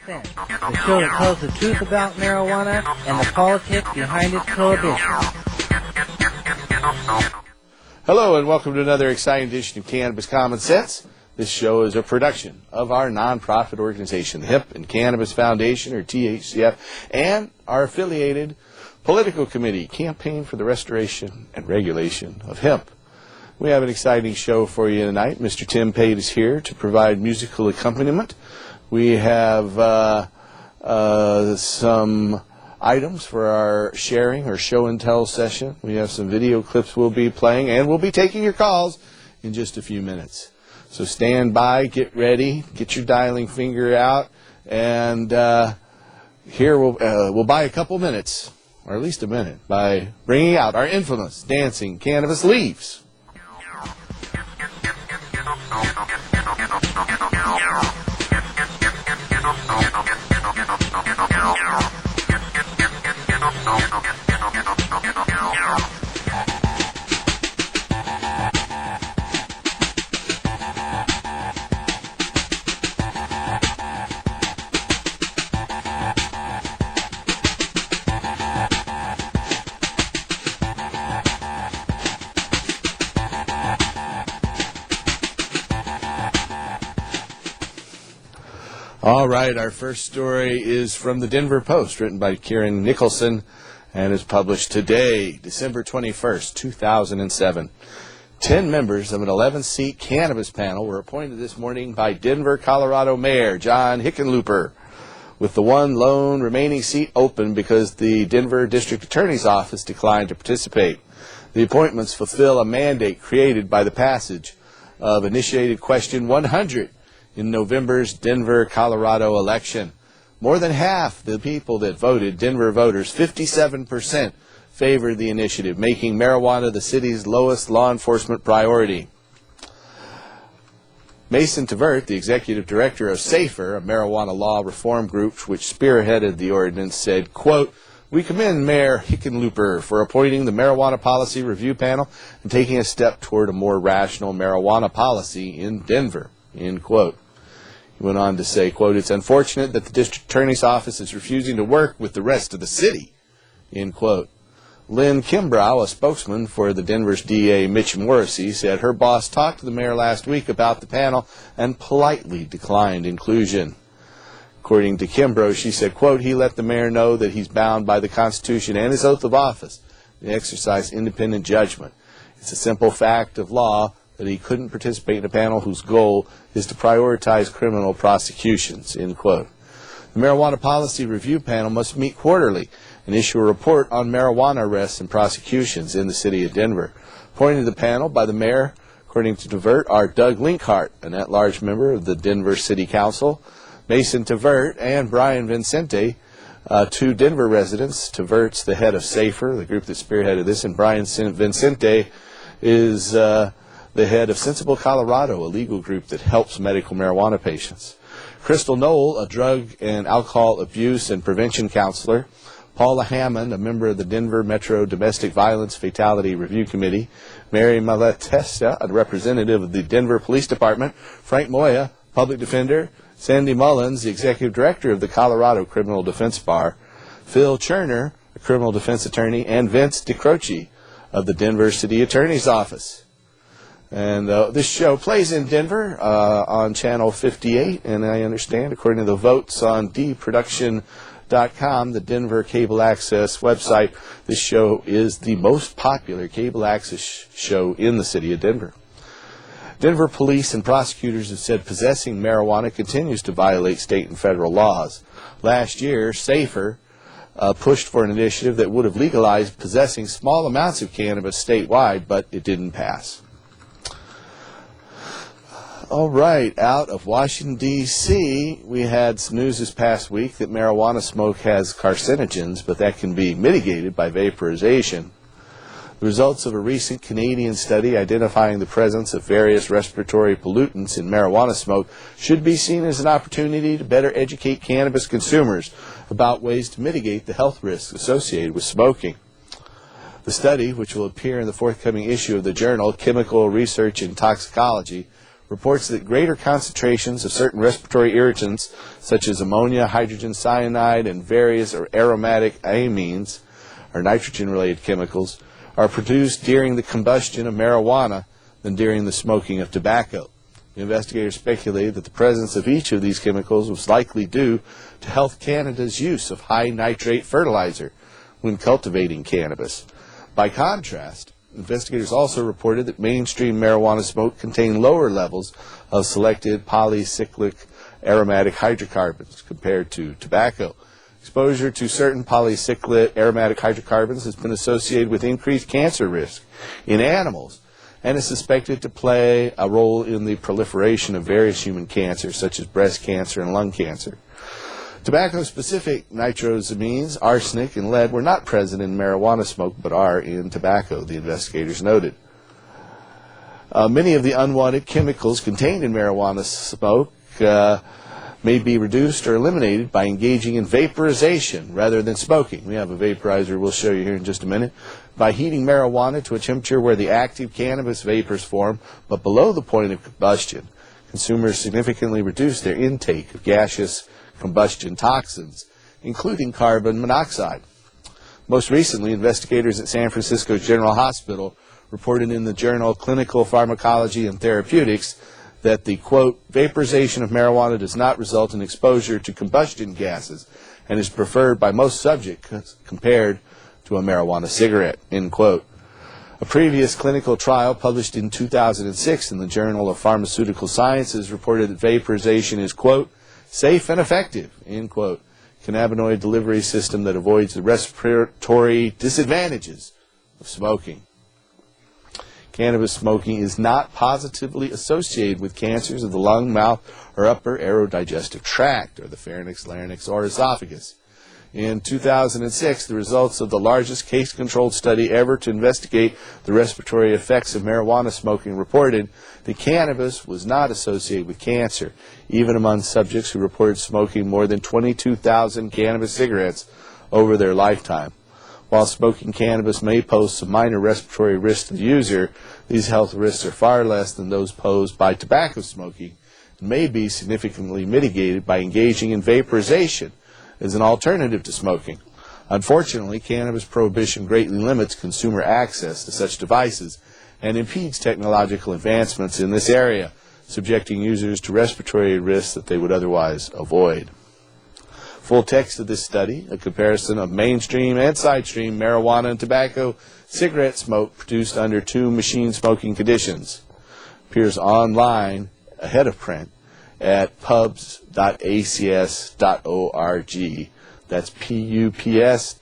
Sense, the show that tells the truth about marijuana and the politics behind its prohibition. Hello and welcome to another exciting edition of Cannabis Common Sense. This show is a production of our nonprofit organization, the Hemp and Cannabis Foundation, or THCF, and our affiliated political committee, Campaign for the Restoration and Regulation of Hemp. We have an exciting show for you tonight. Mr. Tim Pate is here to provide musical accompaniment. We have some items for our sharing or show and tell session. We have some video clips we'll be playing, and we'll be taking your calls in just a few minutes. So stand by, get ready, get your dialing finger out, and here we'll buy a couple minutes, or at least a minute, by bringing out our infamous dancing cannabis leaves. All right, our first story is from the Denver Post, written by Kieran Nicholson, and is published today, December 21st, 2007. 10 members of an 11-seat cannabis panel were appointed this morning by Denver, Colorado Mayor John Hickenlooper, with the one lone remaining seat open because the Denver District Attorney's Office declined to participate. The appointments fulfill a mandate created by the passage of Initiated Question 100 in November's Denver, Colorado election. More than half the people that voted, Denver voters, 57%, favored the initiative, making marijuana the city's lowest law enforcement priority. Mason Tvert, the executive director of SAFER, a marijuana law reform group which spearheaded the ordinance, said, quote, "We commend Mayor Hickenlooper for appointing the Marijuana Policy Review Panel and taking a step toward a more rational marijuana policy in Denver," end quote. He went on to say, quote, "It's unfortunate that the district attorney's office is refusing to work with the rest of the city," end quote. Lynn Kimbrough, a spokesman for the Denver's DA Mitch Morrissey, said her boss talked to the mayor last week about the panel and politely declined inclusion. According to Kimbrough, she said, quote, "He let the mayor know that he's bound by the Constitution and his oath of office to exercise independent judgment. It's a simple fact of law that he couldn't participate in a panel whose goal is to prioritize criminal prosecutions," end quote. The Marijuana Policy Review Panel must meet quarterly and issue a report on marijuana arrests and prosecutions in the city of Denver. Appointed to the panel by the mayor, according to Tvert, are Doug Linkhart, an at-large member of the Denver City Council, Mason Tvert, and Brian Vincente, two Denver residents. Tvert's the head of SAFER, the group that spearheaded this, and Brian Vincente is the head of Sensible Colorado, a legal group that helps medical marijuana patients. Crystal Knoll, a drug and alcohol abuse and prevention counselor. Paula Hammond, a member of the Denver Metro Domestic Violence Fatality Review Committee. Mary Malatesta, a representative of the Denver Police Department. Frank Moya, public defender. Sandy Mullins, the executive director of the Colorado Criminal Defense Bar. Phil Cherner, a criminal defense attorney. And Vince DeCroce of the Denver City Attorney's Office. And this show plays in Denver on Channel 58, and I understand, according to the votes on dproduction.com, the Denver Cable Access website, this show is the most popular cable access show in the city of Denver. Denver police and prosecutors have said possessing marijuana continues to violate state and federal laws. Last year, SAFER pushed for an initiative that would have legalized possessing small amounts of cannabis statewide, but it didn't pass. All right, out of Washington, D.C., we had some news this past week that marijuana smoke has carcinogens, but that can be mitigated by vaporization. The results of a recent Canadian study identifying the presence of various respiratory pollutants in marijuana smoke should be seen as an opportunity to better educate cannabis consumers about ways to mitigate the health risks associated with smoking. The study, which will appear in the forthcoming issue of the journal Chemical Research in Toxicology, reports that greater concentrations of certain respiratory irritants, such as ammonia, hydrogen cyanide, and various or aromatic amines, or nitrogen-related chemicals, are produced during the combustion of marijuana than during the smoking of tobacco. The investigators speculated that the presence of each of these chemicals was likely due to Health Canada's use of high nitrate fertilizer when cultivating cannabis. By contrast, investigators also reported that mainstream marijuana smoke contained lower levels of selected polycyclic aromatic hydrocarbons compared to tobacco. Exposure to certain polycyclic aromatic hydrocarbons has been associated with increased cancer risk in animals and is suspected to play a role in the proliferation of various human cancers, such as breast cancer and lung cancer. Tobacco-specific nitrosamines, arsenic, and lead were not present in marijuana smoke, but are in tobacco, the investigators noted. Many of the unwanted chemicals contained in marijuana smoke may be reduced or eliminated by engaging in vaporization rather than smoking. We have a vaporizer we'll show you here in just a minute. By heating marijuana to a temperature where the active cannabis vapors form, but below the point of combustion, consumers significantly reduce their intake of gaseous combustion toxins, including carbon monoxide. Most recently, investigators at San Francisco General Hospital reported in the journal Clinical Pharmacology and Therapeutics that the, quote, vaporization of marijuana does not result in exposure to combustion gases and is preferred by most subjects compared to a marijuana cigarette, end quote. A previous clinical trial published in 2006 in the Journal of Pharmaceutical Sciences reported that vaporization is, quote, safe and effective, end quote, cannabinoid delivery system that avoids the respiratory disadvantages of smoking. Cannabis smoking is not positively associated with cancers of the lung, mouth, or upper aerodigestive tract, or the pharynx, larynx, or esophagus. In 2006, the results of the largest case-controlled study ever to investigate the respiratory effects of marijuana smoking reported that cannabis was not associated with cancer, even among subjects who reported smoking more than 22,000 cannabis cigarettes over their lifetime. While smoking cannabis may pose some minor respiratory risks to the user, these health risks are far less than those posed by tobacco smoking and may be significantly mitigated by engaging in vaporization as an alternative to smoking. Unfortunately, cannabis prohibition greatly limits consumer access to such devices and impedes technological advancements in this area, subjecting users to respiratory risks that they would otherwise avoid. Full text of this study, a comparison of mainstream and side-stream marijuana and tobacco cigarette smoke produced under two machine smoking conditions, appears online ahead of print at pubs.acs.org. That's pups.acs.org.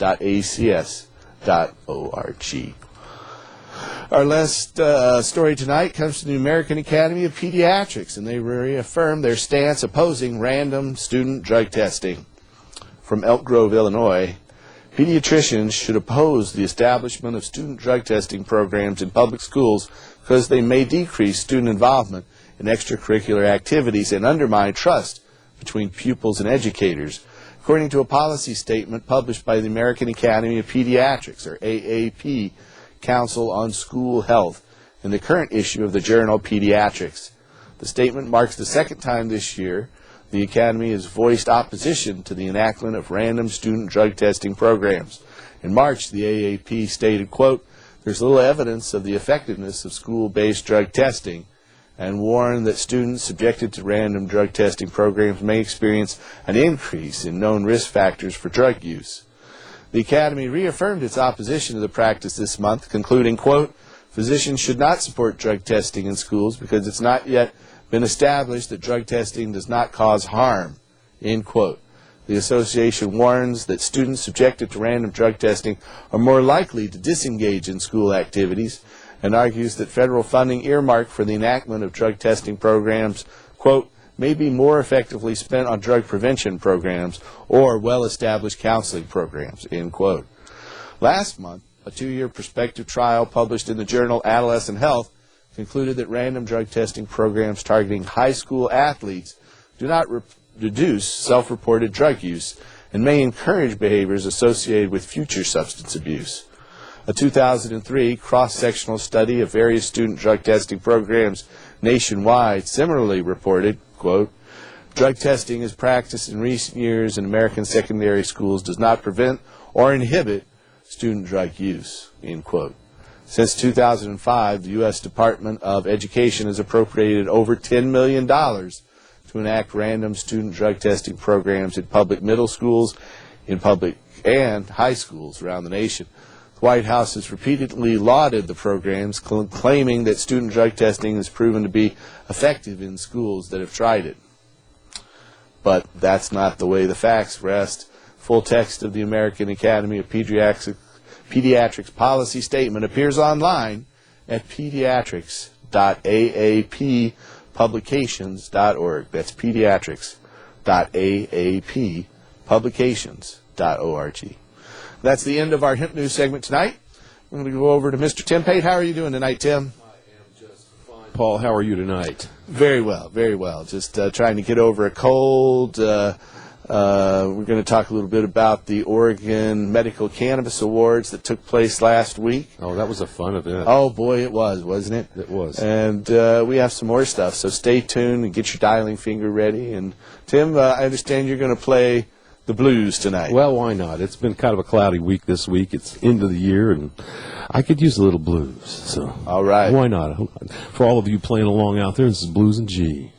Our last story tonight comes from the American Academy of Pediatrics, and they reaffirm their stance opposing random student drug testing. From Elk Grove, Illinois, pediatricians should oppose the establishment of student drug testing programs in public schools because they may decrease student involvement in extracurricular activities and undermine trust between pupils and educators, according to a policy statement published by the American Academy of Pediatrics, or AAP, Council on School Health, in the current issue of the journal Pediatrics. The statement marks the second time this year the Academy has voiced opposition to the enactment of random student drug testing programs. In March, the AAP stated, quote, there's little evidence of the effectiveness of school-based drug testing, and warned that students subjected to random drug testing programs may experience an increase in known risk factors for drug use. The Academy reaffirmed its opposition to the practice this month, concluding, quote, physicians should not support drug testing in schools because it's not yet been established that drug testing does not cause harm, end quote. The association warns that students subjected to random drug testing are more likely to disengage in school activities and argues that federal funding earmarked for the enactment of drug testing programs, quote, may be more effectively spent on drug prevention programs or well-established counseling programs, end quote. Last month, a 2-year prospective trial published in the journal Adolescent Health concluded that random drug testing programs targeting high school athletes do not reduce self-reported drug use and may encourage behaviors associated with future substance abuse. A 2003 cross-sectional study of various student drug testing programs nationwide similarly reported, quote, drug testing as practiced in recent years in American secondary schools does not prevent or inhibit student drug use, end quote. Since 2005, the U.S. Department of Education has appropriated over $10 million to enact random student drug testing programs in public middle schools, in public and high schools around the nation. The White House has repeatedly lauded the programs, claiming that student drug testing has proven to be effective in schools that have tried it. But that's not the way the facts rest. Full text of the American Academy of Pediatrics policy statement appears online at pediatrics.aappublications.org. That's pediatrics.aappublications.org. That's the end of our Hemp News segment tonight. We're going to go over to Mr. Tim Pate. How are you doing tonight, Tim? I am just fine. Paul, how are you tonight? Very well, very well. Just trying to get over a cold. We're going to talk a little bit about the Oregon Medical Cannabis Awards that took place last week. Oh, that was a fun event. Oh, boy, it was, wasn't it? It was. And we have some more stuff, so stay tuned and get your dialing finger ready. And, Tim, I understand you're going to play the blues tonight. Well, why not? It's been kind of a cloudy week this week. It's end of the year, and I could use a little blues. So, all right. Why not? For all of you playing along out there, this is Blues and G.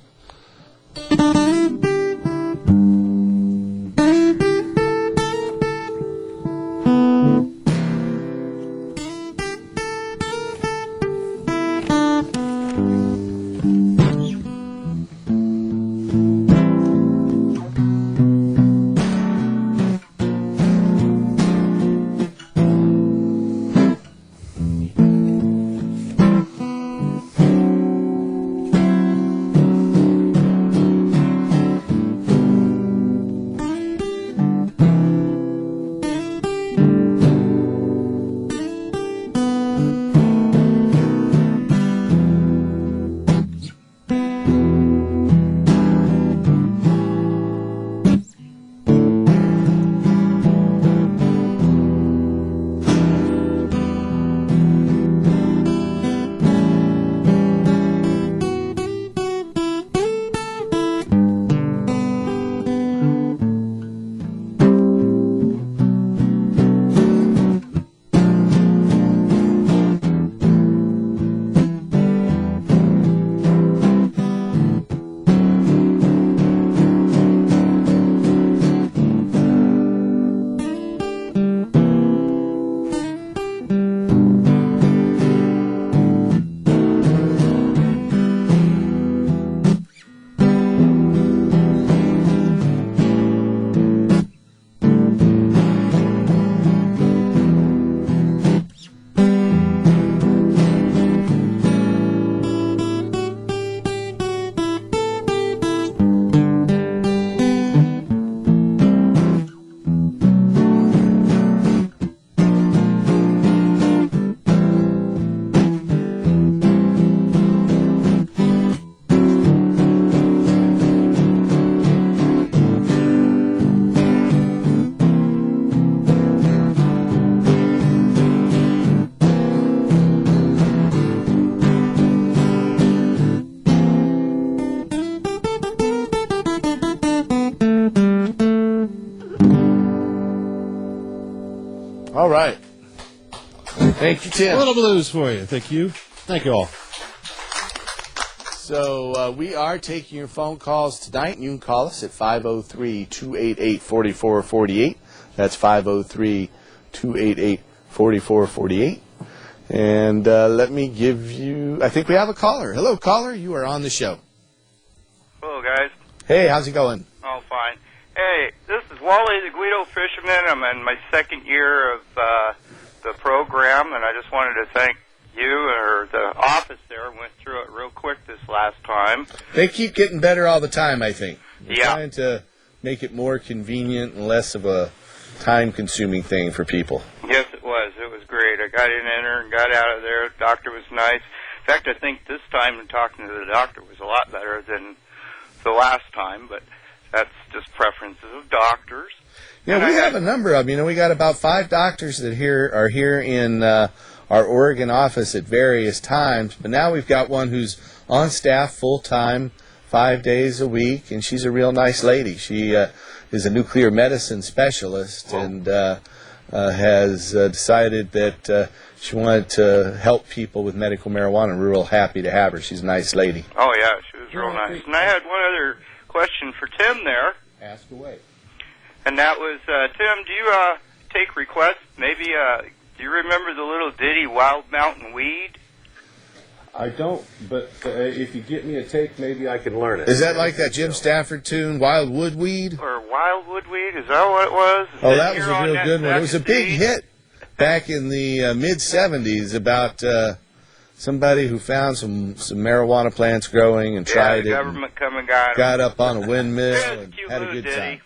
All right. Thank you, Tim. A little blues for you. Thank you. Thank you all. So we are taking your phone calls tonight, and you can call us at 503-288-4448. That's 503-288-4448. And let me give you, I think we have a caller. Hello, caller. You are on the show. Hello, guys. Hey, how's it going? Oh, fine. Hey, this is Wally the Guido Fisherman. I'm in my second year of the program, and I just wanted to thank you or the office there. Went through it real quick this last time. They keep getting better all the time, I think. We're Yeah. trying to make it more convenient and less of a time-consuming thing for people. Yes, it was. It was great. I got in there and got out of there. The doctor was nice. In fact, I think this time talking to the doctor was a lot better than the last time, but that's just preferences of doctors. Yeah, we have a number of, we got about 5 doctors that are here in our Oregon office at various times, but now we've got one who's on staff full-time 5 days a week, and she's a real nice lady. She is a nuclear medicine specialist and has decided that she wanted to help people with medical marijuana, and we're real happy to have her. She's a nice lady. Oh, yeah, she was real nice. And I had one other question for Tim there. Ask away. And that was, Tim, do you take requests? Maybe, do you remember the little ditty, Wild Mountain Weed? I don't, but if you get me a tape, maybe I can learn it. Is that like that Jim Stafford tune, Wild Woodweed? Or Wildwood Weed? Is that what it was? Oh, that was a real good one. It was a big hit back in the mid-'70s about somebody who found some marijuana plants growing and tried the it. Government come and got up on a windmill and cute had a little good time.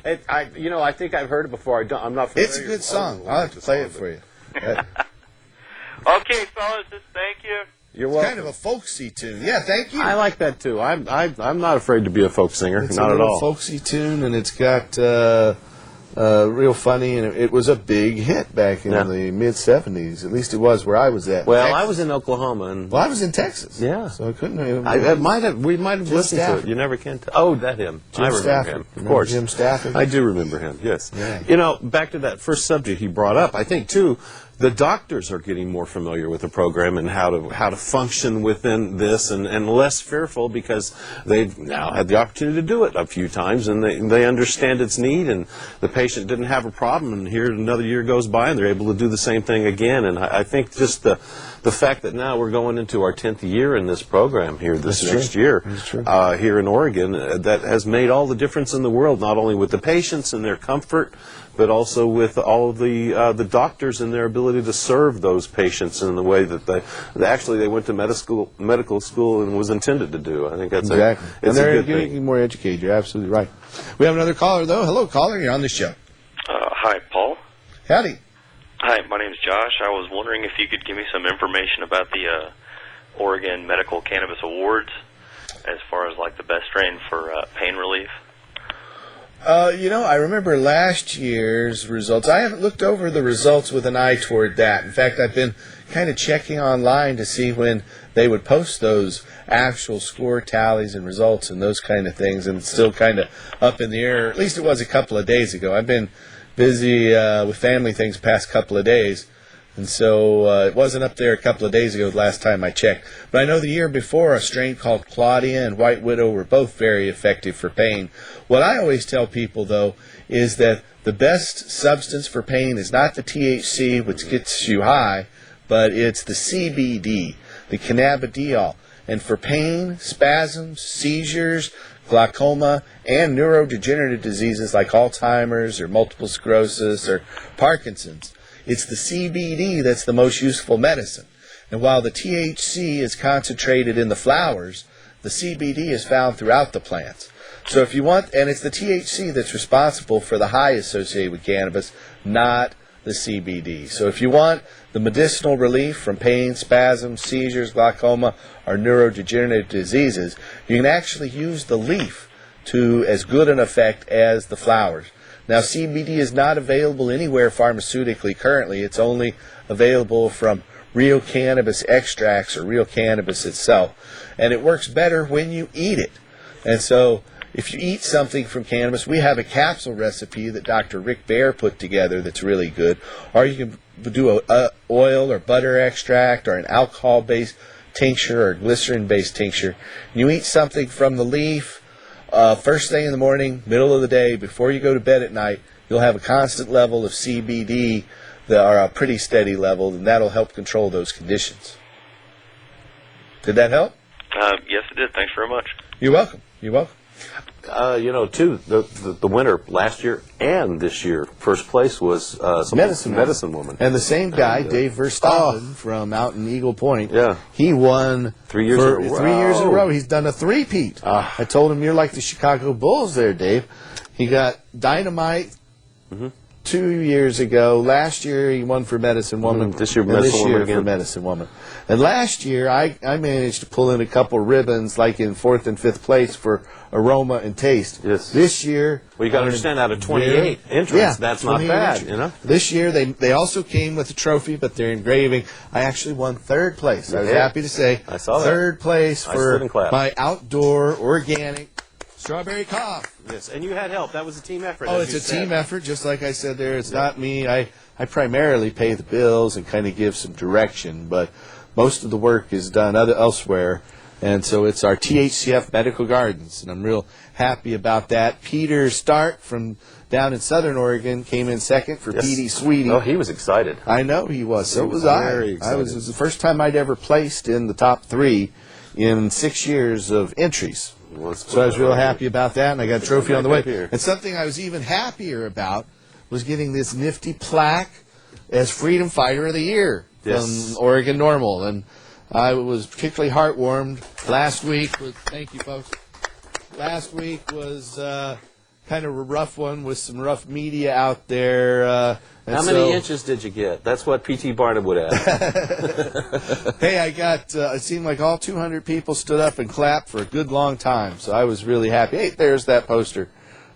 ditty. I think I've heard it before. I'm not familiar. It's a good song. I'll have to play it for you. Okay, fellas, just thank you. You're It's welcome. kind of a folksy tune. Yeah, thank you. I like that too. I'm not afraid to be a folk singer. It's not a at little all. folksy tune, and it's got real funny, and it was a big hit back in the mid-'70s. At least it was where I was at. Well, Texas. I was in Oklahoma, and Well, I was in Texas. Yeah. So I couldn't. we might have Jim listened to Stafford. it. You never can tell. Oh, that him. Jim I remember Stafford. him. Of Remember course. Jim Stafford? I do remember him. Yes. Yeah. Back to that first subject he brought up. I think too, the doctors are getting more familiar with the program and how to function within this, and less fearful because they've now had the opportunity to do it a few times, and they understand its need, and the patient didn't have a problem, and here another year goes by and they're able to do the same thing again. And I think just the fact that now we're going into our 10th year in this program here this next year here in Oregon, that has made all the difference in the world, not only with the patients and their comfort, but also with all of the doctors and their ability to serve those patients in the way that they went to medical school and was intended to do. I think that's exactly. It's and they're a good getting thing. more educated. You're absolutely right. We have another caller, though. Hello, caller. You're on the show. Hi, Paul. Howdy. Hi, my name's Josh. I was wondering if you could give me some information about the Oregon Medical Cannabis Awards as far as like the best strain for pain relief. I remember last year's results. I haven't looked over the results with an eye toward that. In fact, I've been kind of checking online to see when they would post those actual score tallies and results and those kind of things, and it's still kind of up in the air. At least it was a couple of days ago. I've been busy with family things the past couple of days, and so it wasn't up there a couple of days ago the last time I checked. But I know the year before, a strain called Claudia and White Widow were both very effective for pain. What I always tell people, though, is that the best substance for pain is not the THC, which gets you high, but it's the CBD, the cannabidiol. And for pain, spasms, seizures, glaucoma, and neurodegenerative diseases like Alzheimer's or multiple sclerosis or Parkinson's, it's the CBD that's the most useful medicine. And while the THC is concentrated in the flowers, the CBD is found throughout the plants. So if you want, and it's the THC that's responsible for the high associated with cannabis, not the CBD. So if you want the medicinal relief from pain, spasms, seizures, glaucoma, or neurodegenerative diseases, you can actually use the leaf to as good an effect as the flowers. Now, CBD is not available anywhere pharmaceutically currently. It's only available from real cannabis extracts or real cannabis itself. And it works better when you eat it. And so if you eat something from cannabis, we have a capsule recipe that Dr. Rick Baer put together that's really good. Or you can do a oil or butter extract or an alcohol-based tincture or glycerin-based tincture. You eat something from the leaf first thing in the morning, middle of the day, before you go to bed at night. You'll have a constant level of CBD, or a pretty steady level, and that'll help control those conditions. Did that help? Yes, it did. Thanks very much. You're welcome. You're welcome. Too, the winner last year and this year, first place was Medicine Woman. And the same guy, Dave Verstappen, from out in Eagle Point, he won 3 years in a row. 3 years in a row. He's done a three-peat. I told him, you're like the Chicago Bulls there, Dave. He got Dynamite 2 years ago. Last year he won for Medicine Woman. This year, and Medicine this Woman year again. for Medicine Woman. And last year I managed to pull in a couple ribbons, like in 4th and 5th place for aroma and taste. Yes. This year, Well, you got to understand, out of 28 entrants, that's not 28 bad, entrants. you know. This year they also came with a trophy, but they're engraving. I actually won 3rd place. I was Yeah. happy to say. I saw that. 3rd place I stood for and clapped. my outdoor organic strawberry cough. Yes, and you had help. That was a team effort. Oh, as it's you a said. team effort, just like I said there. It's not me. I primarily pay the bills and kind of give some direction, but most of the work is done elsewhere. And so it's our THCF Medical Gardens, and I'm real happy about that. Peter Stark from down in Southern Oregon came in 2nd for Yes. PD Sweetie. Oh, he was excited. I know he was. So He was was I. very It excited. was the first time I'd ever placed in the top 3 in 6 years of entries. So I was real happy about that, and I got a trophy on the way. Here. And something I was even happier about was getting this nifty plaque as Freedom Fighter of the Year Yes. from Oregon Normal. And I was particularly heartwarmed. Last week was, thank you folks, last week was kind of a rough one with some rough media out there. And How many so- inches did you get? That's what P.T. Barnum would ask. Hey, I got, it seemed like all 200 people stood up and clapped for a good long time, so I was really happy. Hey, there's that poster,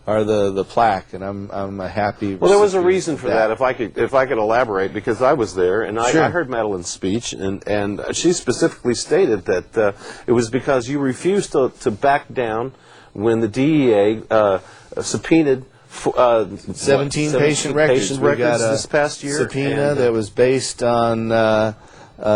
or the plaque, and I'm happy. Well, there was a recipient reason of for that. If I could elaborate, because I was there and Sure. I heard Madeline's speech, and she specifically stated that it was because you refused to back down when the DEA subpoenaed 17 patient records. We got a this past year. subpoena and, that was based on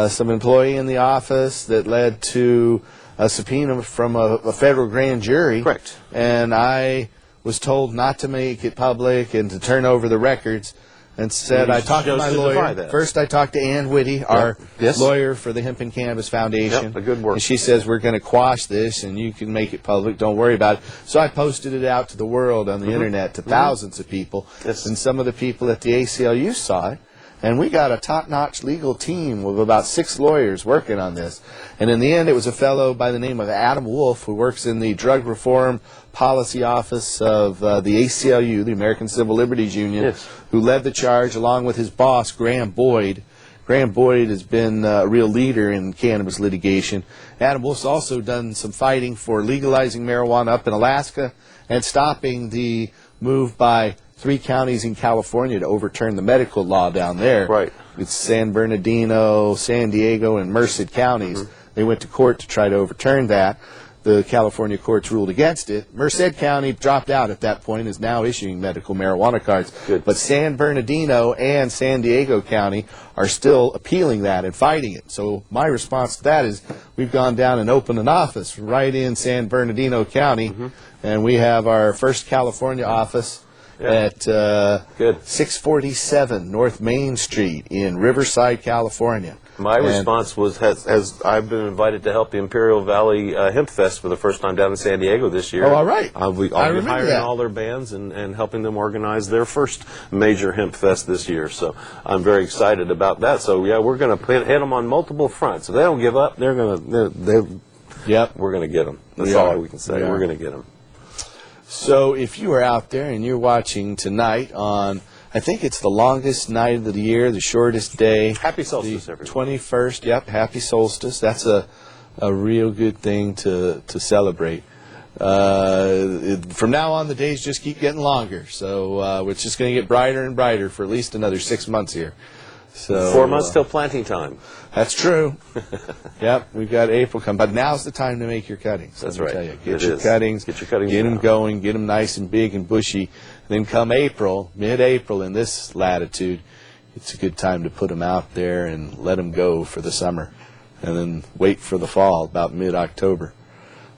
some employee in the office that led to a subpoena from a federal grand jury. Correct. And I was told not to make it public and to turn over the records. And said, You I talked to chose my to lawyer. defy that. First, I talked to Ann Whitty, our Yes. lawyer for the Hemp and Cannabis Foundation. Yep, a good work. And she says, we're going to quash this, and you can make it public. Don't worry about it. So I posted it out to the world on the Internet, to thousands of people. Yes. And some of the people at the ACLU saw it. And we got a top-notch legal team with about 6 lawyers working on this. And in the end, it was a fellow by the name of Adam Wolf, who works in the Drug Reform Policy Office of the ACLU, the American Civil Liberties Union, Yes. who led the charge along with his boss, Graham Boyd. Graham Boyd has been a real leader in cannabis litigation. Adam Wolf's also done some fighting for legalizing marijuana up in Alaska and stopping the move by 3 counties in California to overturn the medical law down there. Right. It's San Bernardino, San Diego, and Merced counties. They went to court to try to overturn that. The California courts ruled against it. Merced County dropped out at that point, is now issuing medical marijuana cards. Good. But San Bernardino and San Diego County are still appealing that and fighting it. So my response to that is we've gone down and opened an office right in San Bernardino County, and we have our first California office at Good. 647 North Main Street in Riverside, California. My And- response was, has I've been invited to help the Imperial Valley Hemp Fest for the first time down in San Diego this year. Oh, all right. I'll be I remember hiring that. all their bands and helping them organize their first major hemp fest this year. So I'm very excited about that. So yeah, we're going to hit them on multiple fronts. If they don't give up, we're going to get them. That's We all are. we can say. We are. We're going to get them. So if you are out there and you're watching tonight on, I think it's the longest night of the year, the shortest day. Happy solstice, the everyone. 21st, yep, happy solstice. That's a real good thing to celebrate. From now on, the days just keep getting longer. So it's just going to get brighter and brighter for at least another 6 months here. So 4 months till planting time. That's true. Yep, we've got April come, but now's the time to make your cuttings. That's let me right. Tell you. Get It your is. cuttings. Get your cuttings Get them now. going. Get them nice and big and bushy. Then come April, mid-April in this latitude, it's a good time to put them out there and let them go for the summer, and then wait for the fall about mid-October.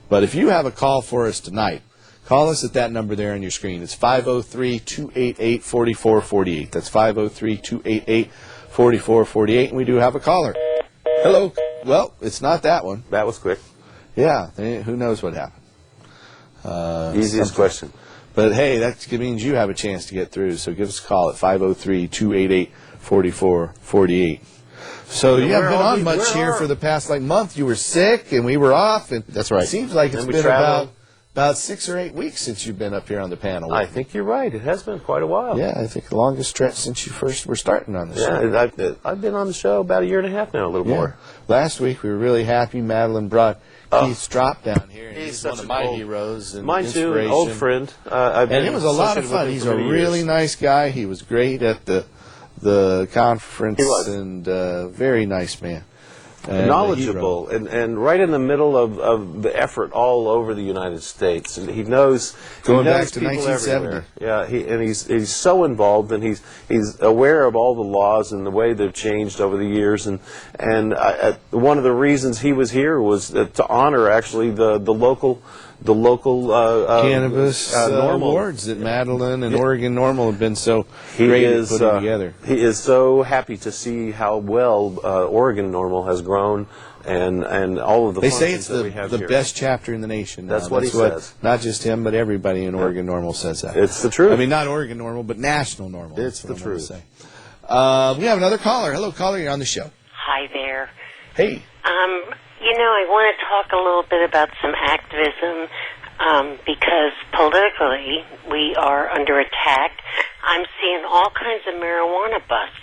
But if you have a call for us tonight, call us at that number there on your screen. It's 503-288-4448. That's 503-288-4448, and we do have a caller. Hello. Well, it's not that one. That was quick. Yeah, who knows what happened. Easiest question. But hey, that means you have a chance to get through, so give us a call at 503-288-4448. So you haven't been on much here for the past month. You were sick, and we were off, and That's right. it seems like it's And we been traveled. about 6 or 8 weeks since you've been up here on the panel. I think you're right. It has been quite a while. Yeah, I think the longest stretch since you first were starting on the show. Yeah, I've been on the show about 1.5 years now, a little more. Last week we were really happy. Madeline brought Keith Strop down here. And He's one of my heroes and mine too, an inspiration. old friend. And it was a lot of fun. He's a really nice guy. He was great at the conference. He was. And very nice man. And knowledgeable and right in the middle of the effort all over the United States, and he knows going he knows back to people 1970. Everywhere. Yeah, he's so involved, and he's aware of all the laws and the way they've changed over the years, and one of the reasons he was here was to honor actually the local Cannabis awards that Madeline and Oregon Normal have been so great at putting together. He is so happy to see how well Oregon Normal has grown and all of the They say it's that we have the here. best chapter in the nation now. That's what he says. Not just him, but everybody in Oregon Normal says that. It's the truth. I mean, not Oregon Normal, but national normal. It's the truth. Say. We have another caller. Hello, caller. You're on the show. Hi there. Hey. I want to talk a little bit about some activism because politically we are under attack. I'm seeing all kinds of marijuana busts.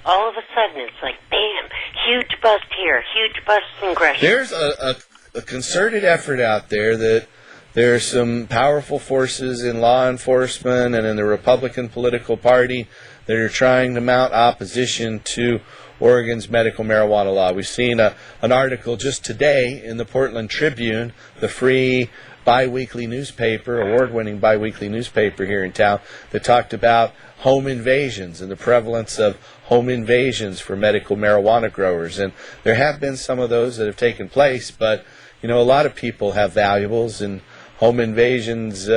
All of a sudden, it's like, bam, huge bust here, huge bust in Gresham. There's a concerted effort out there that there are some powerful forces in law enforcement and in the Republican political party that are trying to mount opposition to Oregon's medical marijuana law. We've seen an article just today in the Portland Tribune, the free biweekly newspaper, award-winning biweekly newspaper here in town, that talked about home invasions and the prevalence of home invasions for medical marijuana growers. And there have been some of those that have taken place, but a lot of people have valuables, and home invasions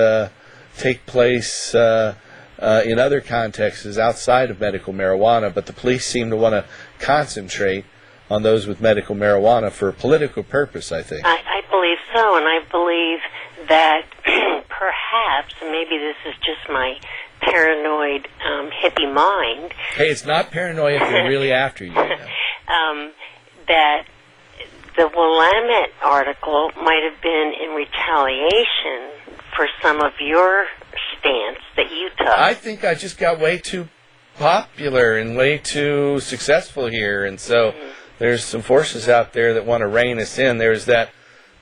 take place in other contexts outside of medical marijuana, but the police seem to want to concentrate on those with medical marijuana for a political purpose, I think. I believe so, and I believe that perhaps, and maybe this is just my paranoid hippie mind. Hey, it's not paranoia if they're really after you. That the Willamette article might have been in retaliation for some of your stance that you took. I think I just got way too popular and way too successful here, and so there's some forces out there that want to rein us in. There's that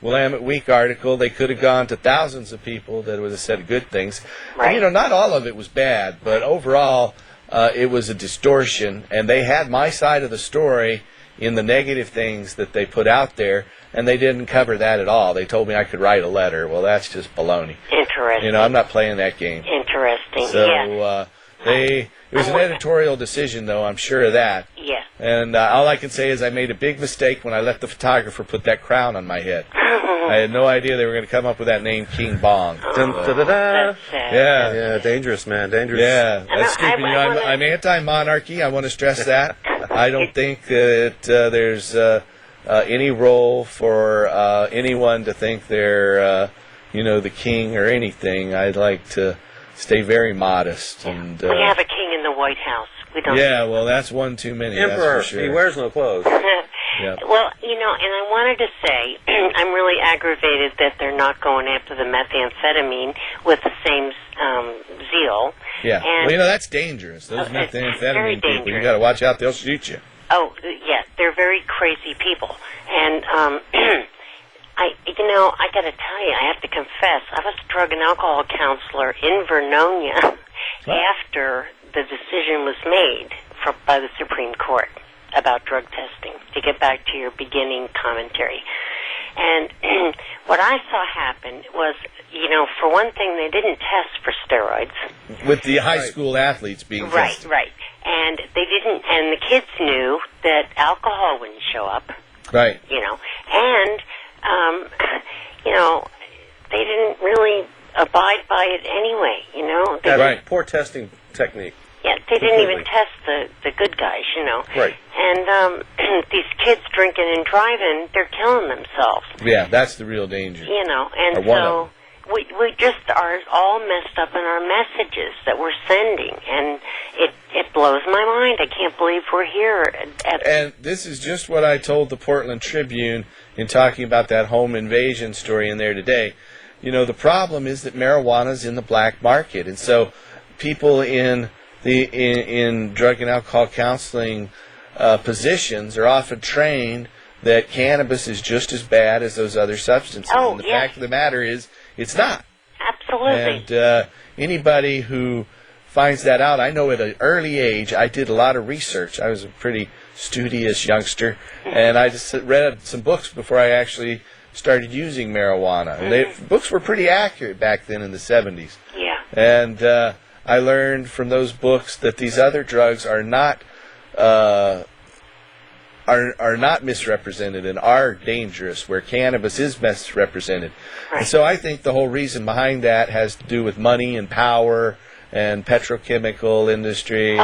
Willamette Week article. They could have gone to thousands of people that would have said good things. Right. And, not all of it was bad, but overall it was a distortion, and they had my side of the story in the negative things that they put out there, and they didn't cover that at all. They told me I could write a letter. Well, that's just baloney. Interesting. I'm not playing that game. Interesting. So yeah. It was an editorial decision, though, I'm sure of that. Yes. And all I can say is I made a big mistake when I let the photographer put that crown on my head. I had no idea they were going to come up with that name, King Bong. That's sad. Yeah, dangerous, man, dangerous. Yeah, that's stupid. I'm anti-monarchy. I want to stress that. I don't think that there's any role for anyone to think they're, the king or anything. I'd like to stay very modest. And we have a king in the White House. We don't. Yeah, well, that's one too many. Emperor. That's for sure. He wears no clothes. Yeah. Well, and I wanted to say, I'm really aggravated that they're not going after the methamphetamine with the same zeal. Yeah. And well, that's dangerous. Those it's very methamphetamine people, you dangerous. got to watch out. They'll shoot you. Oh, yeah, they're very crazy people. And, I got to tell you, I have to confess, I was a drug and alcohol counselor in Vernonia after the decision was made by the Supreme Court about drug testing, to get back to your beginning commentary. And what I saw happen was, for one thing, they didn't test for steroids. With the high school athletes being tested. Right. And they didn't, and the kids knew that alcohol wouldn't show up. Right. And, they didn't really abide by it anyway, That's Right. Poor testing technique. Yeah, they didn't even test the good guys, Right. And these kids drinking and driving, they're killing themselves, Yeah, that's the real danger. And Or one so of we just are all messed up in our messages that we're sending, and it blows my mind. I can't believe we're here. And this is just what I told the Portland Tribune in talking about that home invasion story in there today. the problem is that marijuana's in the black market, and so people in drug and alcohol counseling positions are often trained that cannabis is just as bad as those other substances. Oh, and the yes. fact of the matter is, it's not. Absolutely. And anybody who finds that out, I know at an early age, I did a lot of research. I was a pretty studious youngster, and I just read some books before I actually started using marijuana. And books were pretty accurate back then in the 70s. Yeah. And I learned from those books that these other drugs are not misrepresented and are dangerous, where cannabis is misrepresented. Right. And so I think the whole reason behind that has to do with money and power and petrochemical industries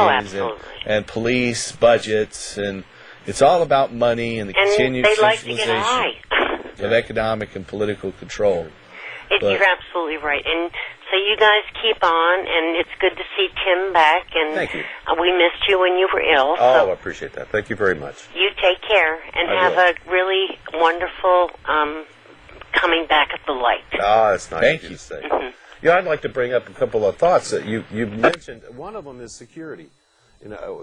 and police budgets, and it's all about money and the continued they like to get centralization high. of economic and political control. You're absolutely right. And so you guys keep on, and it's good to see Tim back. And Thank you. We missed you when you were ill. Oh, so I appreciate that. Thank you very much. you take care and I have will. a really wonderful coming back of the light. Ah, it's nice Thank of you you. to say. Yeah, I'd like to bring up a couple of thoughts that you mentioned. One of them is security.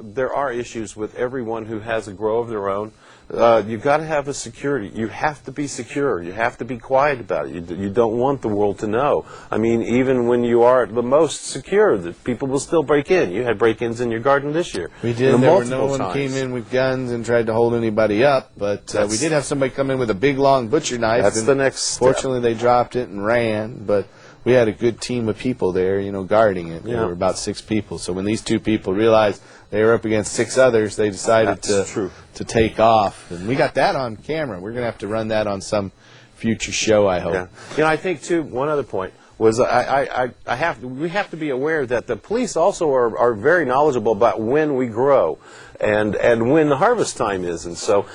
There are issues with everyone who has a grow of their own. You've got to have a security. You have to be secure. You have to be quiet about it. You don't want the world to know. I mean, even when you are the most secure, that people will still break in. You had break-ins in your garden this year. We did. No one came in with guns and tried to hold anybody up, but we did have somebody come in with a big, long butcher knife. That's the next step. Fortunately, they dropped it and ran, but we had a good team of people there, guarding it. There were about 6 people. So when these 2 people realized they were up against 6 others, they decided to take off. And we got that on camera. We're going to have to run that on some future show, I hope. Yeah. I think, too, one other point was we have to be aware that the police also are very knowledgeable about when we grow and when the harvest time is. And so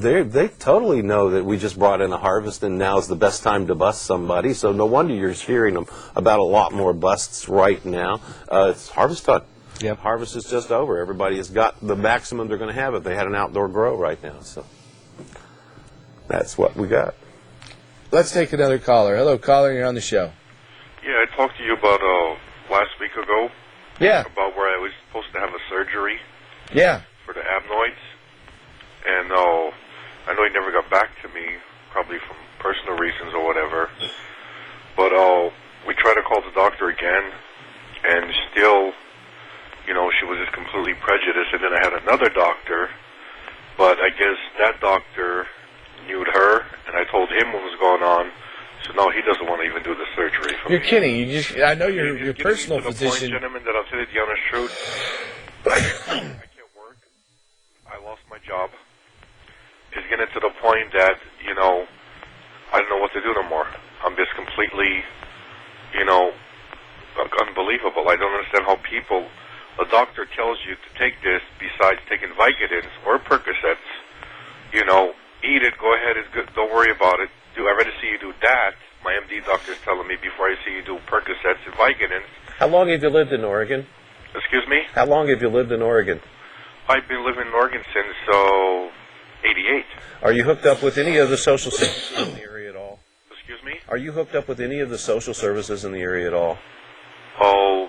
they totally know that we just brought in a harvest and now is the best time to bust somebody. So no wonder you're hearing them about a lot more busts right now. It's harvest time. Yep. Harvest is just over. Everybody has got the maximum they're going to have if they had an outdoor grow right now. So that's what we got. Let's take another caller. Hello, caller. You're on the show. Yeah, I talked to you about last week ago. Yeah. About where I was supposed to have a surgery. Yeah. For the adenoids, and I know he never got back to me, probably from personal reasons or whatever. But we tried to call the doctor again, and still, she was just completely prejudiced. And then I had another doctor, but I guess that doctor knew her, and I told him what was going on. So now he doesn't want to even do the surgery for You're me. kidding. I know your personal to the physician. Point, gentlemen, that I'll tell you the honest truth. I can't work. I lost my job. It's getting to the point that, I don't know what to do no more. I'm just completely, unbelievable. I don't understand how a doctor tells you to take this besides taking Vicodins or Percocets, eat it, go ahead, it's good, don't worry about it. I'd rather see you do that. My MD doctor's telling me before I see you do Percocets and Vicodins. How long have you lived in Oregon? Excuse me? How long have you lived in Oregon? I've been living in Oregon since 88. Are you hooked up with any of the social services in the area at all? Excuse me? Are you hooked up with any of the social services in the area at all? Oh.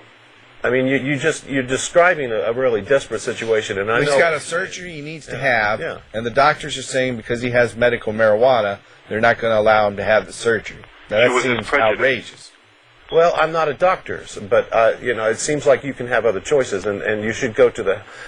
I mean, you're describing a really desperate situation, and I know He's got a surgery he needs to have, Yeah. and the doctors are saying because he has medical marijuana, they're not going to allow him to have the surgery. Now, that was seems prejudiced. outrageous. Well, I'm not a doctor, but it seems like you can have other choices, and you should go to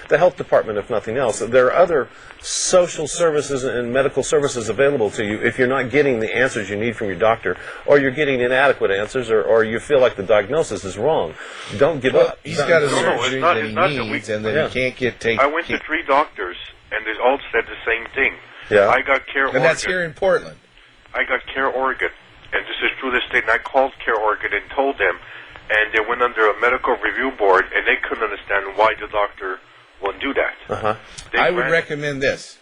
the health department if nothing else. There are other social services and medical services available to you if you're not getting the answers you need from your doctor, or you're getting inadequate answers, or you feel like the diagnosis is wrong. Don't give up. He's got a No, it's surgery not- that it's not he that needs, we- and that Yeah. he can't get taken. I went to 3 doctors, and they all said the same thing. Yeah. I got Care And Oregon. that's here in Portland. I got Care Oregon, and this is through the state, and I called Care Oregon and told them, and they went under a medical review board, and they couldn't understand why the doctor wouldn't do that. Uh-huh. I would recommend this.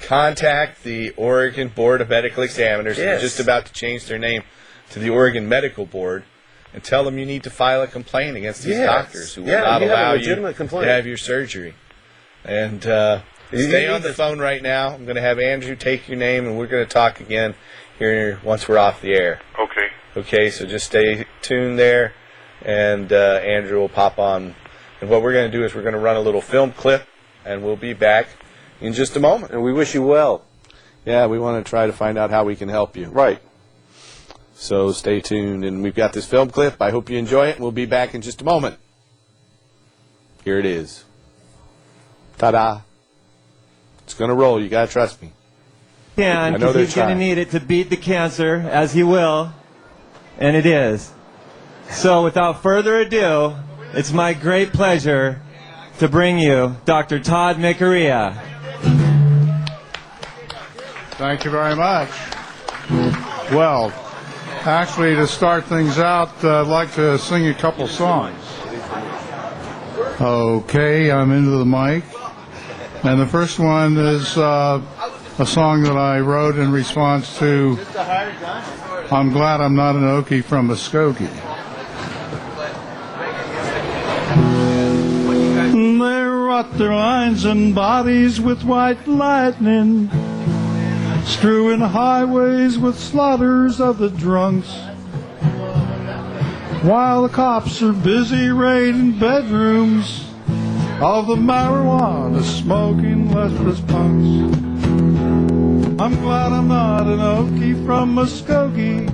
Contact the Oregon Board of Medical Examiners. Yes. They're just about to change their name to the Oregon Medical Board, and tell them you need to file a complaint against these Yes. doctors who will Yeah, not you have a allow you legitimate complaint. to have your surgery. And stay on the phone right now. I'm going to have Andrew take your name, and we're going to talk again here once we're off the air. Okay. Okay, so just stay tuned there, and Andrew will pop on. And what we're going to do is we're going to run a little film clip, and we'll be back in just a moment. And we wish you well. Yeah, we want to try to find out how we can help you. Right. So stay tuned, and we've got this film clip. I hope you enjoy it, and we'll be back in just a moment. Here it is. Ta-da. It's going to roll. You got to trust me. Yeah, because he's going to need it to beat the cancer, as he will, and it is. So without further ado, it's my great pleasure to bring you Dr. Todd Micarea. Thank you very much. Well, actually, to start things out, I'd like to sing a couple songs. Okay, I'm into the mic. And the first one is a song that I wrote in response to I'm Glad I'm Not an Okie from Muskogee. They wrought their minds and bodies with white lightning, strewing highways with slaughters of the drunks, while the cops are busy raiding bedrooms of the marijuana smoking West punks. I'm glad I'm not an Okie from Muskogee,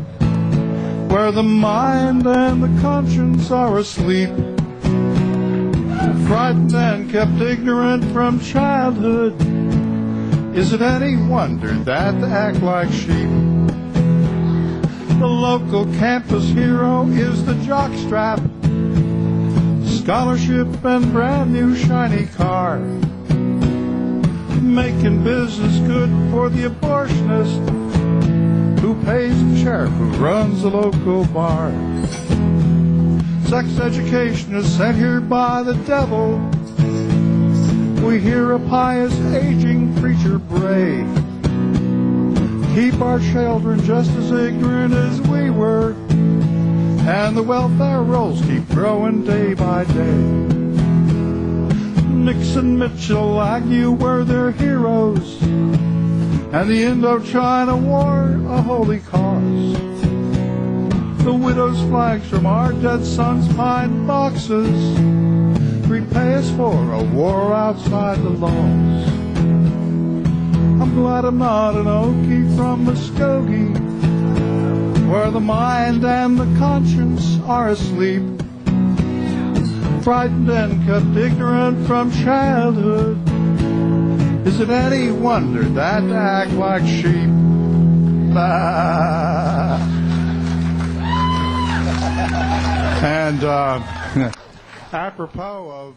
where the mind and the conscience are asleep, frightened and kept ignorant from childhood. Is it any wonder that they act like sheep? The local campus hero is the jockstrap, scholarship and brand new shiny car, making business good for the abortionist who pays the sheriff who runs the local bar. Sex education is sent here by the devil. We hear a pious aging preacher bray, keep our children just as ignorant as we were, and the welfare rolls keep growing day by day. Nixon, Mitchell, Agnew were their heroes, and the Indochina War a holy cause. The widow's flags from our dead sons' pine boxes repay us for a war outside the laws. I'm glad I'm not an Okie from Muskogee, where the mind and the conscience are asleep, frightened and kept ignorant from childhood. Is it any wonder that they act like sheep? And apropos of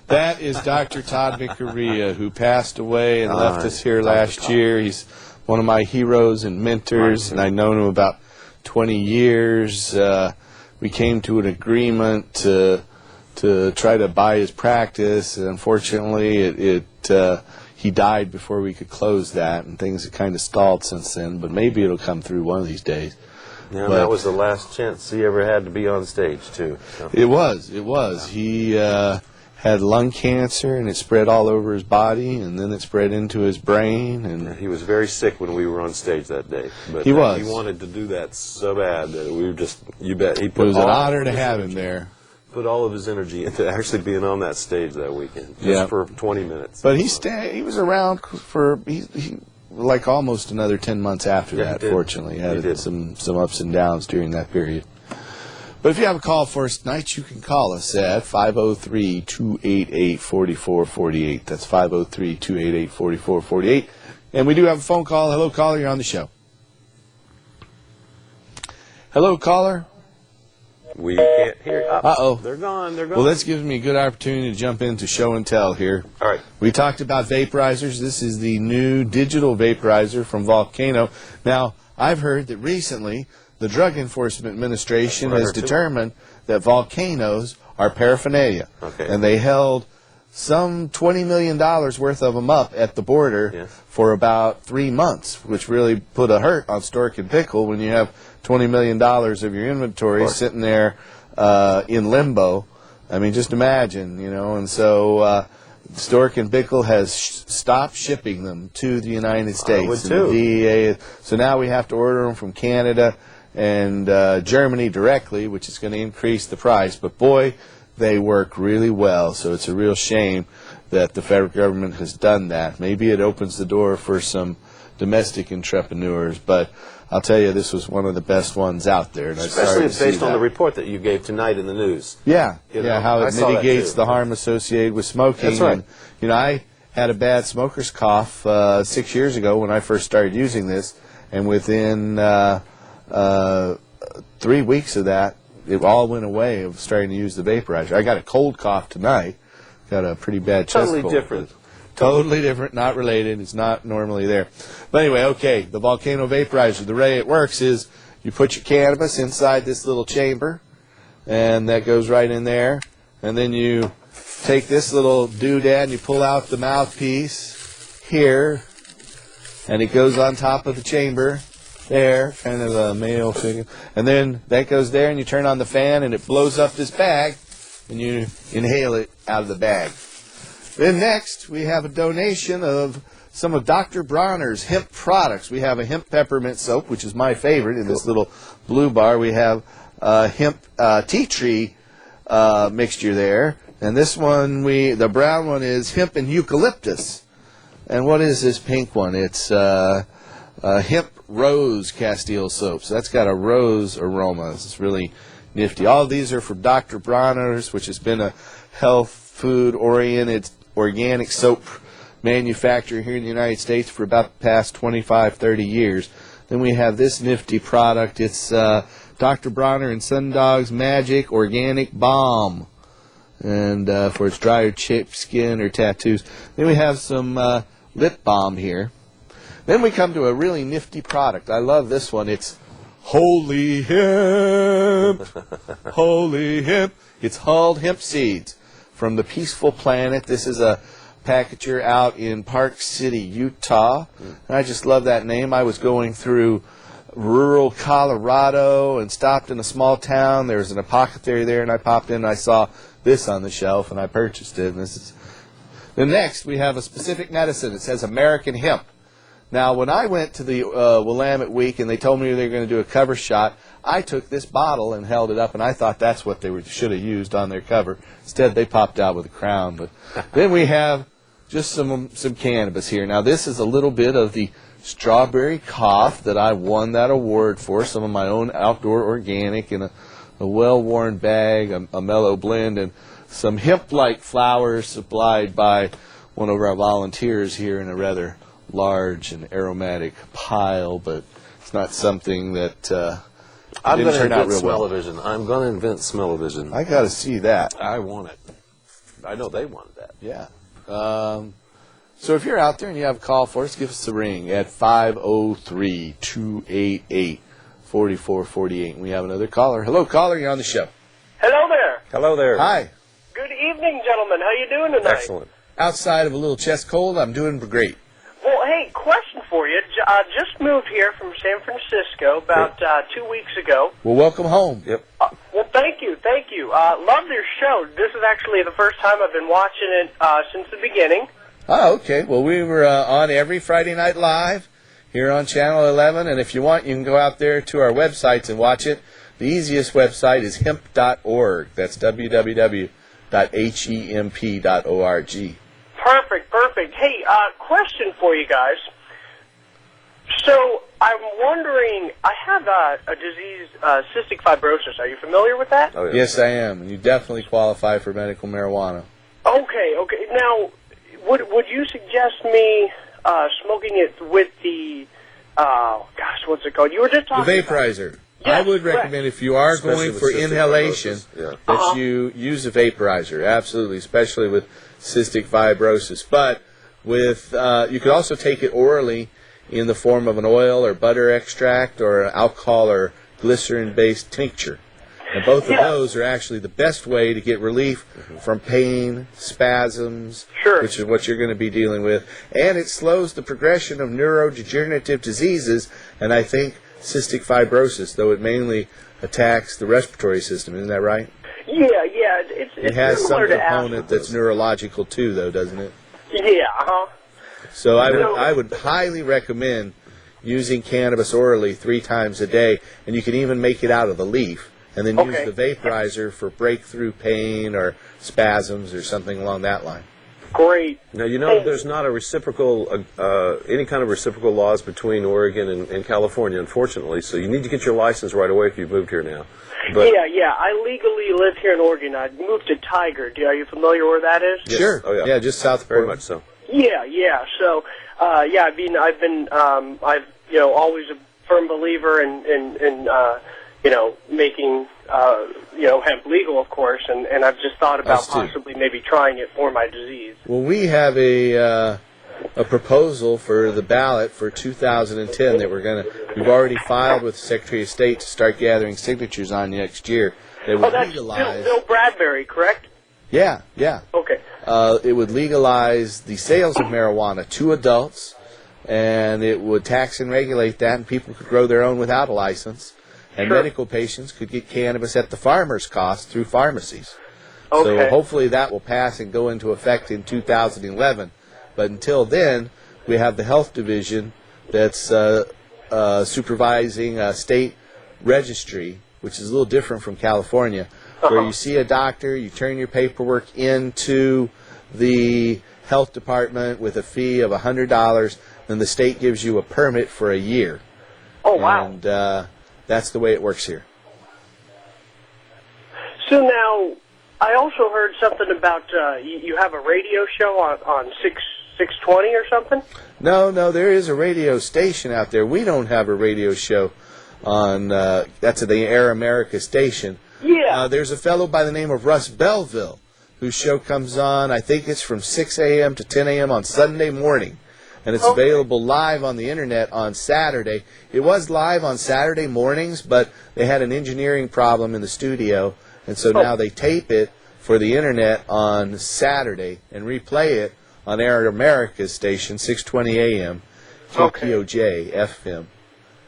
that is Dr. Todd Micarea, who passed away and left us here last year. He's one of my heroes and mentors, and I've known him about 20 years. We came to an agreement to try to buy his practice, and unfortunately he died before we could close that, and things have kind of stalled since then, but maybe it'll come through one of these days. Yeah, that was the last chance he ever had to be on stage, too. So. It was. He had lung cancer, and it spread all over his body, and then it spread into his brain. And yeah, he was very sick when we were on stage that day. But he was. He wanted to do that so bad that we were just, you bet. He put it was an honor to have him there. Put all of his energy into actually being on that stage that weekend, just for 20 minutes. But he was around for he like almost another 10 months after that. Fortunately, had some ups and downs during that period. But if you have a call for us tonight, you can call us at 503-288-4448. That's 503-288-4448. And we do have a phone call. Hello, caller. You're on the show. Hello, caller. We can't hear you. Uh-oh. They're gone. Well, this gives me a good opportunity to jump into show and tell here. All right. We talked about vaporizers. This is the new digital vaporizer from Volcano. Now, I've heard that recently the Drug Enforcement Administration has determined that volcanoes are paraphernalia. Okay. And they held some $20 million worth of them up at the border for about 3 months, which really put a hurt on Stork and Pickle when you have $20 million of your inventory sitting there in limbo. I mean, just imagine, you know. And so Stork and Pickle has stopped shipping them to the United States. I would too. The DEA, so now we have to order them from Canada. and Germany directly, which is going to increase the price. But boy, they work really well. So it's a real shame that the federal government has done that. Maybe it opens the door for some domestic entrepreneurs, but I'll tell you, this was one of the best ones out there. And especially based on the report that you gave tonight in the news. Yeah, know, how it mitigates the harm associated with smoking. That's right. And, I had a bad smoker's cough 6 years ago when I first started using this, and within 3 weeks of that, it all went away of starting to use the vaporizer. I got a cold cough tonight. Got a pretty bad chest cold. Totally different. Totally different, not related. It's not normally there. But anyway, okay, the volcano vaporizer. The way it works is you put your cannabis inside this little chamber, and that goes right in there. And then you take this little doodad and you pull out the mouthpiece here, and it goes on top of the chamber there, kind of a male figure. And then that goes there, and you turn on the fan, and it blows up this bag, and you inhale it out of the bag. Then next, we have a donation of some of Dr. Bronner's hemp products. We have a hemp peppermint soap, which is my favorite, in this little blue bar. We have hemp tea tree mixture there. And this one, the brown one is hemp and eucalyptus. And what is this pink one? It's hemp rose Castile soap. So that's got a rose aroma. It's really nifty. All of these are from Dr. Bronner's, which has been a health food-oriented organic soap manufacturer here in the United States for about the past 25, 30 years. Then we have this nifty product. It's Dr. Bronner and Sundog's Magic Organic Balm, and for its dry or chapped skin or tattoos. Then we have some lip balm here. Then we come to a really nifty product. I love this one. It's Holy Hemp. Holy Hemp. It's hulled hemp seeds from the Peaceful Planet. This is a packager out in Park City, Utah. And I just love that name. I was going through rural Colorado and stopped in a small town. There was an apothecary there, and I popped in and I saw this on the shelf, and I purchased it. And Then next, we have a specific medicine. It says American Hemp. Now, when I went to the Willamette Week and they told me they were going to do a cover shot, I took this bottle and held it up, and I thought that's what they should have used on their cover. Instead, they popped out with a crown. But then we have just some cannabis here. Now, this is a little bit of the strawberry cough that I won that award for, some of my own outdoor organic in a well-worn bag, a mellow blend, and some hemp-like flowers supplied by one of our volunteers here in a rather large and aromatic pile, but it's not something that I'm going to turn out invent real well. smell-o-vision. I'm going to invent smell-o-vision. I got to see that. I want it. I know they wanted that. Yeah. So if you're out there and you have a call for us, give us a ring at 503-288-4448. We have another caller. Hello, caller. You're on the show. Hello there. Hello there. Hi. Good evening, gentlemen. How you doing tonight? Excellent. Outside of a little chest cold, I'm doing great. Well, hey, question for you. Just moved here from San Francisco about 2 weeks ago. Well, welcome home. Yep. Well, thank you. Love your show. This is actually the first time I've been watching it since the beginning. Oh, okay. Well, we were on every Friday Night Live here on Channel 11, and if you want, you can go out there to our websites and watch it. The easiest website is hemp.org. That's www.hemp.org. Perfect. Hey, question for you guys. So I'm wondering, I have a disease, cystic fibrosis. Are you familiar with that? Oh, yeah. Yes, I am. And you definitely qualify for medical marijuana. Okay. Now, would you suggest me smoking it with the, what's it called? You were just talking The vaporizer. About. Yes, I would recommend if you are Especially going with for cystic inhalation fibrosis, that you use a vaporizer. Absolutely, especially with cystic fibrosis. But with you could also take it orally in the form of an oil or butter extract or an alcohol or glycerin-based tincture. And both of those are actually the best way to get relief from pain, spasms, which is what you're going to be dealing with. And it slows the progression of neurodegenerative diseases, and I think cystic fibrosis, though it mainly attacks the respiratory system. Isn't that right? Yeah. It has some similar to component that's neurological too, though, doesn't it? Yeah, So I would highly recommend using cannabis orally 3 times a day, and you can even make it out of the leaf, and then use the vaporizer for breakthrough pain or spasms or something along that line. Great. Now, you know, there's not a reciprocal, any kind of reciprocal laws between Oregon and California, unfortunately, so you need to get your license right away if you've moved here now. But Yeah. I legally live here in Oregon. I moved to Tiger. Are you familiar where that is? yes. Sure. Oh, yeah. Just south of Very Portland. much so. Yeah. So, I've been, always a firm believer in making, hemp legal, of course, and I've just thought about possibly maybe trying it for my disease. Well, we have a proposal for the ballot for 2010 that we've already filed with the Secretary of State to start gathering signatures on next year. They would that's legalize. Bill Bradbury, correct? Yeah. Okay. It would legalize the sales of marijuana to adults, and it would tax and regulate that, and people could grow their own without a license. And medical patients could get cannabis at the farmer's cost through pharmacies. Okay. So hopefully that will pass and go into effect in 2011. But until then, we have the health division that's supervising a state registry, which is a little different from California, where you see a doctor, you turn your paperwork into the health department with a fee of $100, then the state gives you a permit for a year. Oh, wow. And that's the way it works here. So now, I also heard something about you have a radio show on 620 or something? No, there is a radio station out there. We don't have a radio show on, that's the Air America station. Yeah. There's a fellow by the name of Russ Belville, whose show comes on, I think it's from 6 a.m. to 10 a.m. on Sunday morning. And it's available live on the internet on Saturday. It was live on Saturday mornings, but they had an engineering problem in the studio, and so now they tape it for the internet on Saturday and replay it on Air America's station, 620 a.m., KPOJ FM,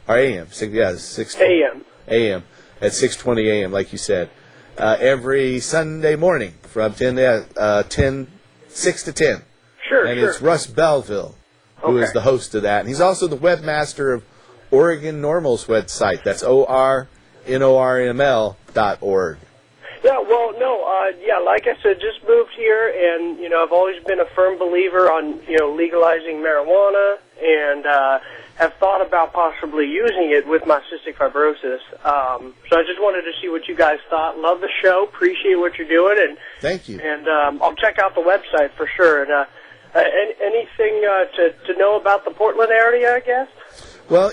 or AM, 620 AM at 6:20 a.m. like you said, every Sunday morning from 6 to 10. And it's Russ Belville who is the host of that. And he's also the webmaster of Oregon Normal's website. That's ORNORML.org. Yeah, well, no, like I said, just moved here, and, I've always been a firm believer on, legalizing marijuana, and have thought about possibly using it with my cystic fibrosis. So I just wanted to see what you guys thought. Love the show. Appreciate what you're doing. And thank you. And I'll check out the website for sure. And anything to know about the Portland area, I guess? Well,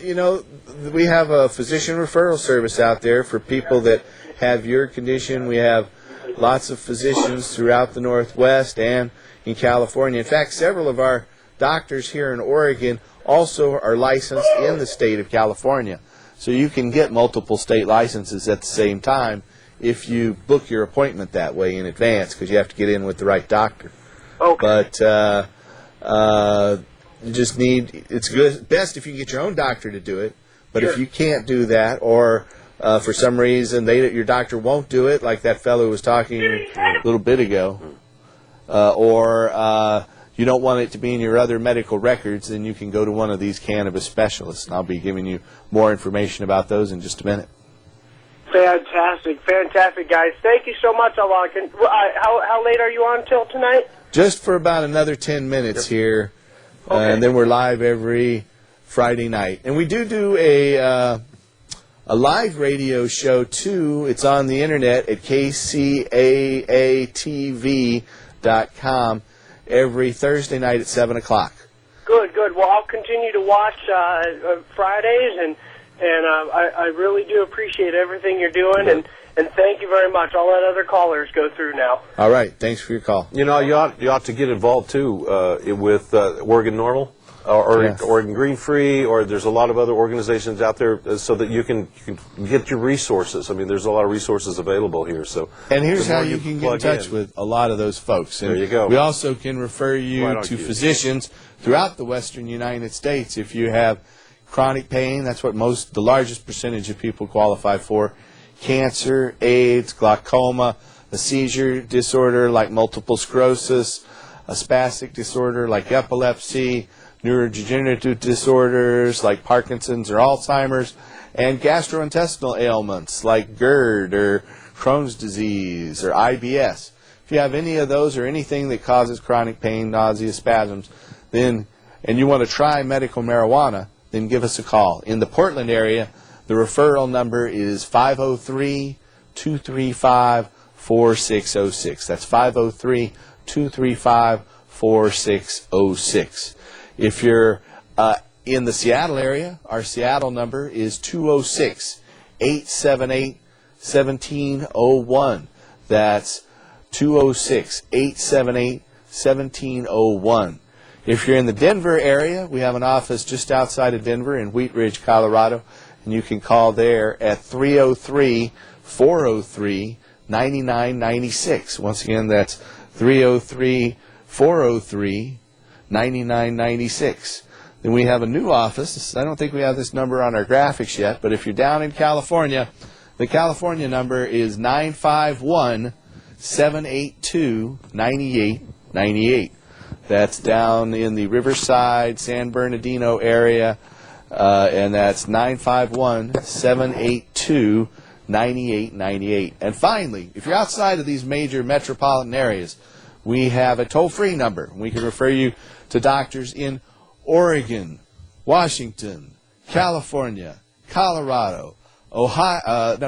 we have a physician referral service out there for people that have your condition. We have lots of physicians throughout the Northwest and in California. In fact, several of our doctors here in Oregon also are licensed in the state of California. So you can get multiple state licenses at the same time if you book your appointment that way in advance, because you have to get in with the right doctor. But you just need, it's best if you can get your own doctor to do it. But if you can't do that, or for some reason your doctor won't do it, like that fellow was talking a little bit ago, or you don't want it to be in your other medical records, then you can go to one of these cannabis specialists. And I'll be giving you more information about those in just a minute. Fantastic, guys. Thank you so much, Allah. How late are you on till tonight? Just for about another 10 minutes here, and then we're live every Friday night. And we do a live radio show, too. It's on the internet at kcaatv.com every Thursday night at 7 o'clock. Good. Well, I'll continue to watch Fridays, and I really do appreciate everything you're doing, and thank you very much. I'll let other callers go through now. All right. Thanks for your call. You ought to get involved, too, with Oregon Normal. Or Oregon Green Free, or there's a lot of other organizations out there, so that you can get your resources. I mean, there's a lot of resources available here. So, and here's how you can get in touch with a lot of those folks. And there you go. We also can refer you to physicians throughout the western United States if you have chronic pain. That's what the largest percentage of people qualify for. Cancer, AIDS, glaucoma, a seizure disorder like multiple sclerosis, a spastic disorder like epilepsy, neurodegenerative disorders like Parkinson's or Alzheimer's, and gastrointestinal ailments like GERD or Crohn's disease or IBS. If you have any of those or anything that causes chronic pain, nausea, spasms, and you want to try medical marijuana, then give us a call. In the Portland area, the referral number is 503-235-4606. That's 503-235-4606. If you're in the Seattle area, our Seattle number is 206-878-1701. That's 206-878-1701. If you're in the Denver area, we have an office just outside of Denver in Wheat Ridge, Colorado, and you can call there at 303-403-9996. Once again, that's 303-403-9996. Then we have a new office. I don't think we have this number on our graphics yet, but if you're down in California, the California number is 951-782-9898. That's down in the Riverside, San Bernardino area, and that's 951-782-9898. And finally, if you're outside of these major metropolitan areas, we have a toll-free number. We can refer you to doctors in Oregon, Washington, California, Colorado, Ohio,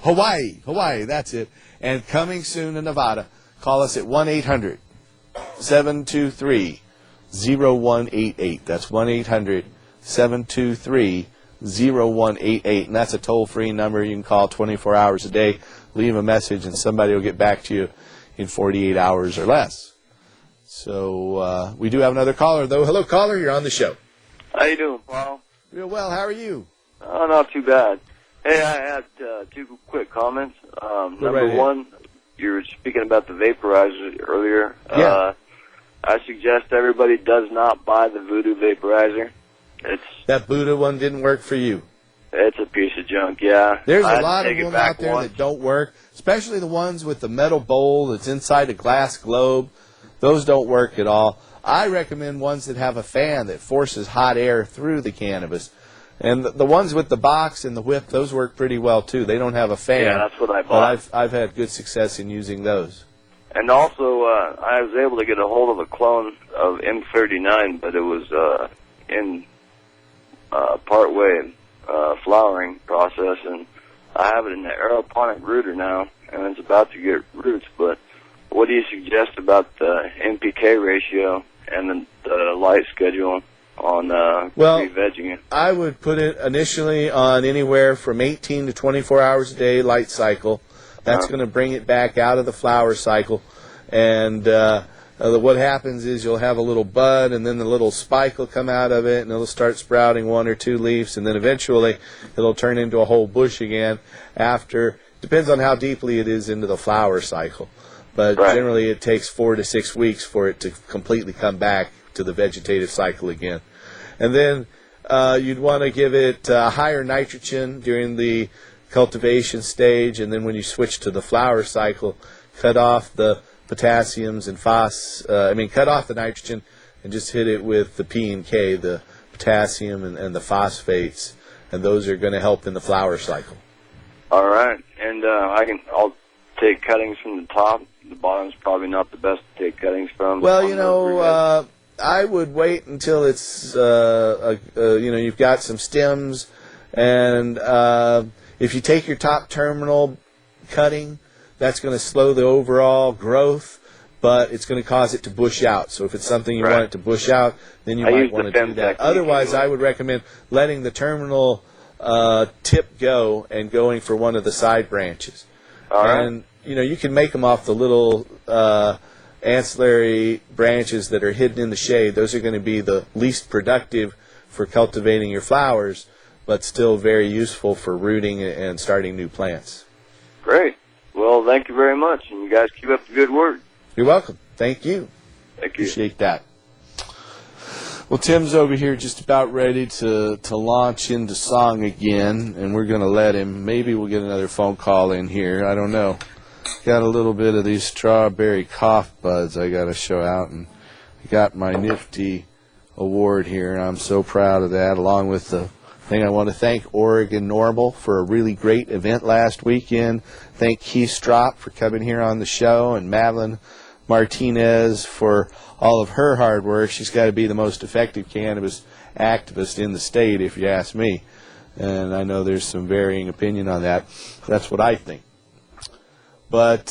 Hawaii, that's it. And coming soon to Nevada, call us at 1-800-723-0188. That's 1-800-723-0188. And that's a toll-free number. You can call 24 hours a day, leave a message, and somebody will get back to you in 48 hours or less. So we do have another caller, though. Hello, caller. You're on the show. How you doing, Paul? Real well. How are you? Oh, not too bad. Hey, I had two quick comments. Number one, you were speaking about the vaporizer earlier. Yeah. I suggest everybody does not buy the Voodoo vaporizer. That Buddha one didn't work for you. It's a piece of junk, yeah. There's a lot of them out there that don't work, especially the ones with the metal bowl that's inside a glass globe. Those don't work at all. I recommend ones that have a fan that forces hot air through the cannabis. And the ones with the box and the whip, those work pretty well, too. They don't have a fan. Yeah, that's what I bought. But I've had good success in using those. And also, I was able to get a hold of a clone of M39, but it was in partway flowering process, and I have it in the aeroponic rooter now, and it's about to get roots. But what do you suggest about the NPK ratio and the light schedule on re-vegging it? I would put it initially on anywhere from 18 to 24 hours a day light cycle. That's going to bring it back out of the flower cycle. And what happens is you'll have a little bud, and then the little spike will come out of it, and it'll start sprouting 1 or 2 leaves, and then eventually it'll turn into a whole bush again after, depends on how deeply it is into the flower cycle. But generally it takes 4 to 6 weeks for it to completely come back to the vegetative cycle again. And then you'd want to give it higher nitrogen during the cultivation stage, and then when you switch to the flower cycle, cut off the potassiums and cut off the nitrogen and just hit it with the P and K, the potassium and the phosphates, and those are going to help in the flower cycle. All right, and I'll take cuttings from the top. The bottom's probably not the best to take cuttings from. Well, I would wait until it's you've got some stems, and if you take your top terminal cutting, that's going to slow the overall growth, but it's going to cause it to bush out. So if it's something you want it to bush out, then you might want to do that. Otherwise, I would recommend letting the terminal tip go and going for one of the side branches. All right. And you can make them off the little ancillary branches that are hidden in the shade. Those are going to be the least productive for cultivating your flowers, but still very useful for rooting and starting new plants. Great. Well, thank you very much, and you guys keep up the good work. You're welcome. Thank you. Thank you. Appreciate that. Well, Tim's over here just about ready to launch into song again, and we're going to let him. Maybe we'll get another phone call in here. I don't know. Got a little bit of these strawberry cough buds I got to show out, and I got my nifty award here, and I'm so proud of that, along with the thing. I want to thank Oregon Normal for a really great event last weekend. Thank Keith Stropp for coming here on the show, and Madeline Martinez for all of her hard work. She's got to be the most effective cannabis activist in the state, if you ask me. And I know there's some varying opinion on that. That's what I think. But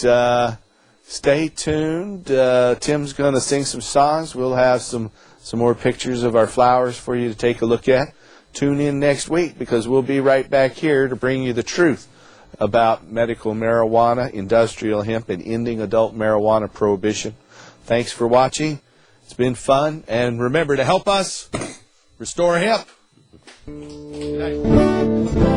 stay tuned. Tim's going to sing some songs. We'll have some more pictures of our flowers for you to take a look at. Tune in next week, because we'll be right back here to bring you the truth about medical marijuana, industrial hemp, and ending adult marijuana prohibition. Thanks for watching. It's been fun. And remember to help us restore hemp. Good night.